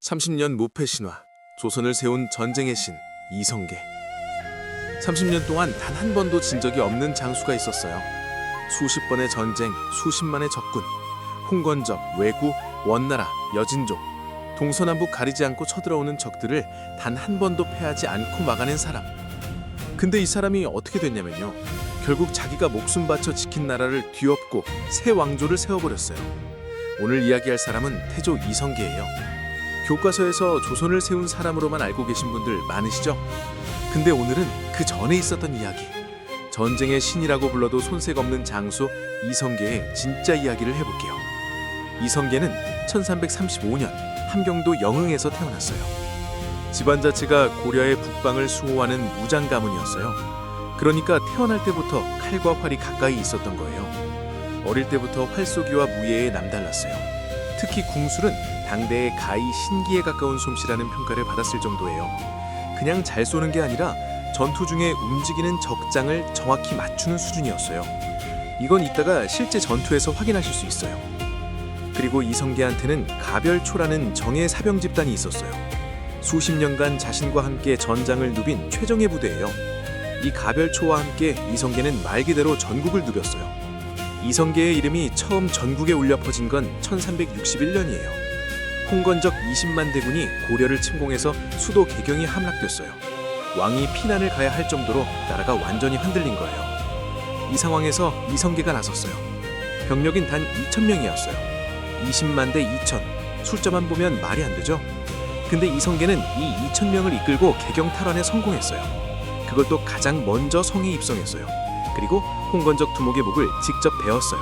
30년 무패 신화, 조선을 세운 전쟁의 신 이성계. 30년 동안 단 한 번도 진 적이 없는 장수가 있었어요. 수십 번의 전쟁, 수십만의 적군, 홍건적, 왜구, 원나라, 여진족, 동서남북 가리지 않고 쳐들어오는 적들을 단 한 번도 패하지 않고 막아낸 사람. 근데 이 사람이 어떻게 됐냐면요, 결국 자기가 목숨 바쳐 지킨 나라를 뒤엎고 새 왕조를 세워버렸어요. 오늘 이야기할 사람은 태조 이성계예요. 교과서에서 조선을 세운 사람으로만 알고 계신 분들 많으시죠? 근데 오늘은 그 전에 있었던 이야기, 전쟁의 신이라고 불러도 손색 없는 장수 이성계의 진짜 이야기를 해볼게요. 이성계는 1335년 함경도 영흥에서 태어났어요. 집안 자체가 고려의 북방을 수호하는 무장 가문이었어요. 그러니까 태어날 때부터 칼과 활이 가까이 있었던 거예요. 어릴 때부터 활쏘기와 무예에 남달랐어요. 특히 궁술은 당대의 가히 신기에 가까운 솜씨라는 평가를 받았을 정도예요. 그냥 잘 쏘는 게 아니라 전투 중에 움직이는 적장을 정확히 맞추는 수준이었어요. 이건 이따가 실제 전투에서 확인하실 수 있어요. 그리고 이성계한테는 가별초라는 정예 사병 집단이 있었어요. 수십 년간 자신과 함께 전장을 누빈 최정예 부대예요. 이 가별초와 함께 이성계는 말 그대로 전국을 누볐어요. 이성계의 이름이 처음 전국에 울려 퍼진 건 1361년이에요. 홍건적 20만 대군이 고려를 침공해서 수도 개경이 함락됐어요. 왕이 피난을 가야 할 정도로 나라가 완전히 흔들린 거예요. 이 상황에서 이성계가 나섰어요. 병력인 단 2,000명이었어요. 20만 대 2,000, 숫자만 보면 말이 안 되죠? 근데 이성계는 이 2,000명을 이끌고 개경 탈환에 성공했어요. 그걸 또 가장 먼저 성에 입성했어요. 그리고 홍건적 두목의 목을 직접 베었어요.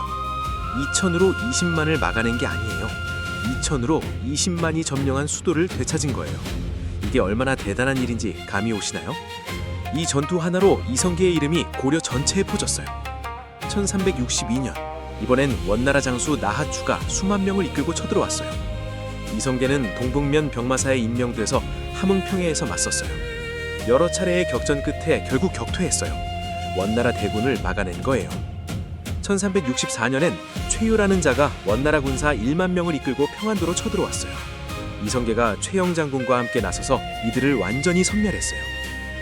2,000으로 20만을 막아낸 게 아니에요. 2,000으로 20만이 점령한 수도를 되찾은 거예요. 이게 얼마나 대단한 일인지 감이 오시나요? 이 전투 하나로 이성계의 이름이 고려 전체에 퍼졌어요. 1362년, 이번엔 원나라 장수 나하추가 수만 명을 이끌고 쳐들어왔어요. 이성계는 동북면 병마사에 임명돼서 함흥평해에서 맞섰어요. 여러 차례의 격전 끝에 결국 격퇴했어요. 원나라 대군을 막아낸 거예요. 1364년엔 최유라는 자가 원나라 군사 1만 명을 이끌고 평안도로 쳐들어왔어요. 이성계가 최영 장군과 함께 나서서 이들을 완전히 섬멸했어요.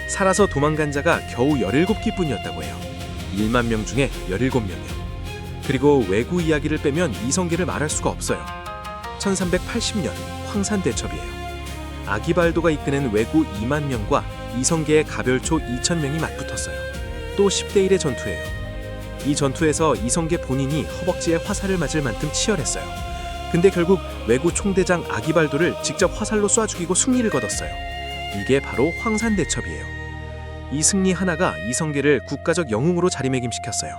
살아서 도망간 자가 겨우 17기뿐이었다고 해요. 1만 명 중에 17명이요. 그리고 왜구 이야기를 빼면 이성계를 말할 수가 없어요. 1380년 황산대첩이에요. 아기발도가 이끄는 왜구 2만 명과 이성계의 가별초 2,000명이 맞붙었어요. 또 10대 1의 전투예요. 이 전투에서 이성계 본인이 허벅지에 화살을 맞을 만큼 치열했어요. 근데 결국 왜구 총대장 아기발도를 직접 화살로 쏴 죽이고 승리를 거뒀어요. 이게 바로 황산대첩이에요. 이 승리 하나가 이성계를 국가적 영웅으로 자리매김시켰어요.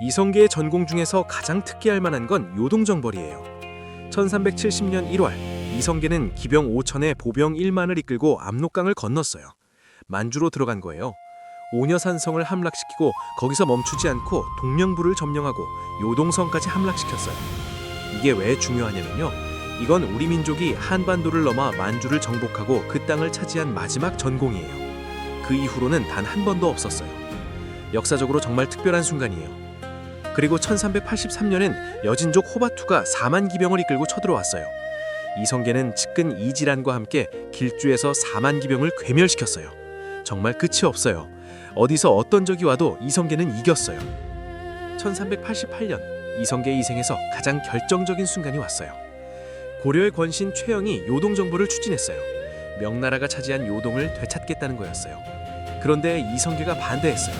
이성계의 전공 중에서 가장 특기할 만한 건 요동정벌이에요. 1370년 1월, 이성계는 기병 5,000에 보병 1만을 이끌고 압록강을 건넜어요. 만주로 들어간 거예요. 오녀산성을 함락시키고 거기서 멈추지 않고 동명부를 점령하고 요동성까지 함락시켰어요. 이게 왜 중요하냐면요, 이건 우리 민족이 한반도를 넘어 만주를 정복하고 그 땅을 차지한 마지막 전공이에요. 그 이후로는 단 한 번도 없었어요. 역사적으로 정말 특별한 순간이에요. 그리고 1383년엔 여진족 호바투가 4만 기병을 이끌고 쳐들어왔어요. 이성계는 측근 이지란과 함께 길주에서 4만 기병을 괴멸시켰어요. 정말 끝이 없어요. 어디서 어떤 적이 와도 이성계는 이겼어요. 1388년, 이성계의 이생에서 가장 결정적인 순간이 왔어요. 고려의 권신 최영이 요동정벌을 추진했어요. 명나라가 차지한 요동을 되찾겠다는 거였어요. 그런데 이성계가 반대했어요.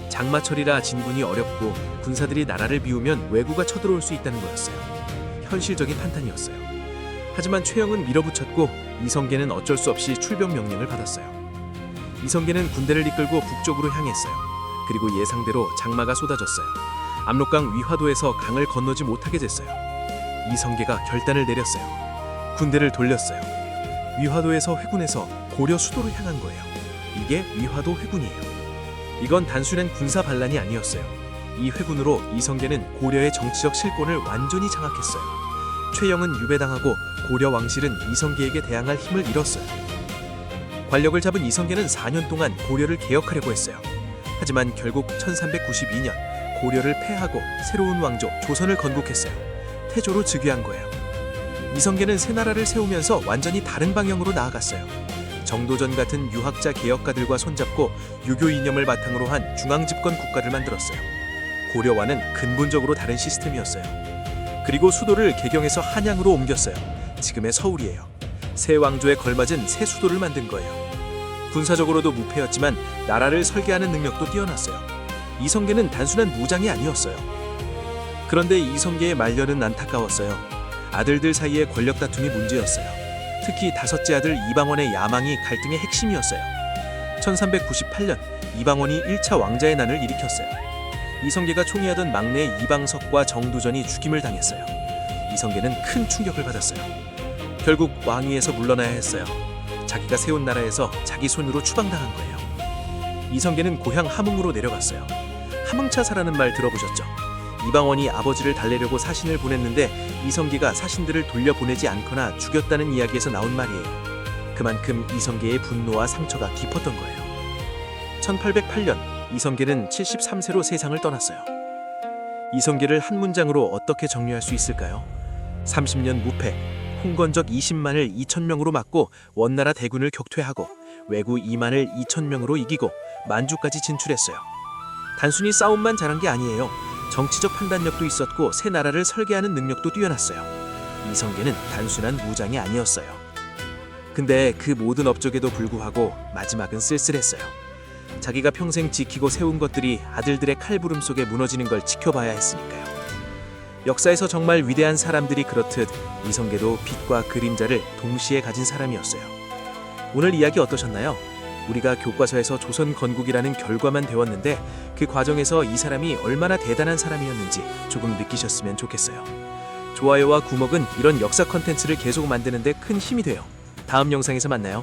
장마철이라 진군이 어렵고 군사들이 나라를 비우면 왜구가 쳐들어올 수 있다는 거였어요. 현실적인 판단이었어요. 하지만 최영은 밀어붙였고 이성계는 어쩔 수 없이 출병 명령을 받았어요. 이성계는 군대를 이끌고 북쪽으로 향했어요. 그리고 예상대로 장마가 쏟아졌어요. 압록강 위화도에서 강을 건너지 못하게 됐어요. 이성계가 결단을 내렸어요. 군대를 돌렸어요. 위화도에서 회군해서 고려 수도로 향한 거예요. 이게 위화도 회군이에요. 이건 단순한 군사 반란이 아니었어요. 이 회군으로 이성계는 고려의 정치적 실권을 완전히 장악했어요. 최영은 유배당하고 고려 왕실은 이성계에게 대항할 힘을 잃었어요. 관력을 잡은 이성계는 4년 동안 고려를 개혁하려고 했어요. 하지만 결국 1392년 고려를 패하고 새로운 왕조 조선을 건국했어요. 태조로 즉위한 거예요. 이성계는 새 나라를 세우면서 완전히 다른 방향으로 나아갔어요. 정도전 같은 유학자 개혁가들과 손잡고 유교 이념을 바탕으로 한 중앙집권 국가를 만들었어요. 고려와는 근본적으로 다른 시스템이었어요. 그리고 수도를 개경에서 한양으로 옮겼어요. 지금의 서울이에요. 새 왕조에 걸맞은 새 수도를 만든 거예요. 군사적으로도 무패였지만 나라를 설계하는 능력도 뛰어났어요. 이성계는 단순한 무장이 아니었어요. 그런데 이성계의 말년은 안타까웠어요. 아들들 사이의 권력 다툼이 문제였어요. 특히 다섯째 아들 이방원의 야망이 갈등의 핵심이었어요. 1398년 이방원이 1차 왕자의 난을 일으켰어요. 이성계가 총애하던 막내 이방석과 정두전이 죽임을 당했어요. 이성계는 큰 충격을 받았어요. 결국 왕위에서 물러나야 했어요. 자기가 세운 나라에서 자기 손으로 추방당한 거예요. 이성계는 고향 함흥으로 내려갔어요. 함흥차사라는 말 들어보셨죠? 이방원이 아버지를 달래려고 사신을 보냈는데 이성계가 사신들을 돌려보내지 않거나 죽였다는 이야기에서 나온 말이에요. 그만큼 이성계의 분노와 상처가 깊었던 거예요. 1808년 이성계는 73세로 세상을 떠났어요. 이성계를 한 문장으로 어떻게 정리할 수 있을까요? 30년 무패, 홍건적 20만을 2,000명으로 막고 원나라 대군을 격퇴하고 왜구 2만을 2,000명으로 이기고 만주까지 진출했어요. 단순히 싸움만 잘한 게 아니에요. 정치적 판단력도 있었고 새 나라를 설계하는 능력도 뛰어났어요. 이성계는 단순한 무장이 아니었어요. 근데 그 모든 업적에도 불구하고 마지막은 쓸쓸했어요. 자기가 평생 지키고 세운 것들이 아들들의 칼부름 속에 무너지는 걸 지켜봐야 했으니까요. 역사에서 정말 위대한 사람들이 그렇듯 이성계도 빛과 그림자를 동시에 가진 사람이었어요. 오늘 이야기 어떠셨나요? 우리가 교과서에서 조선 건국이라는 결과만 배웠는데 그 과정에서 이 사람이 얼마나 대단한 사람이었는지 조금 느끼셨으면 좋겠어요. 좋아요와 구독은 이런 역사 컨텐츠를 계속 만드는 데 큰 힘이 돼요. 다음 영상에서 만나요.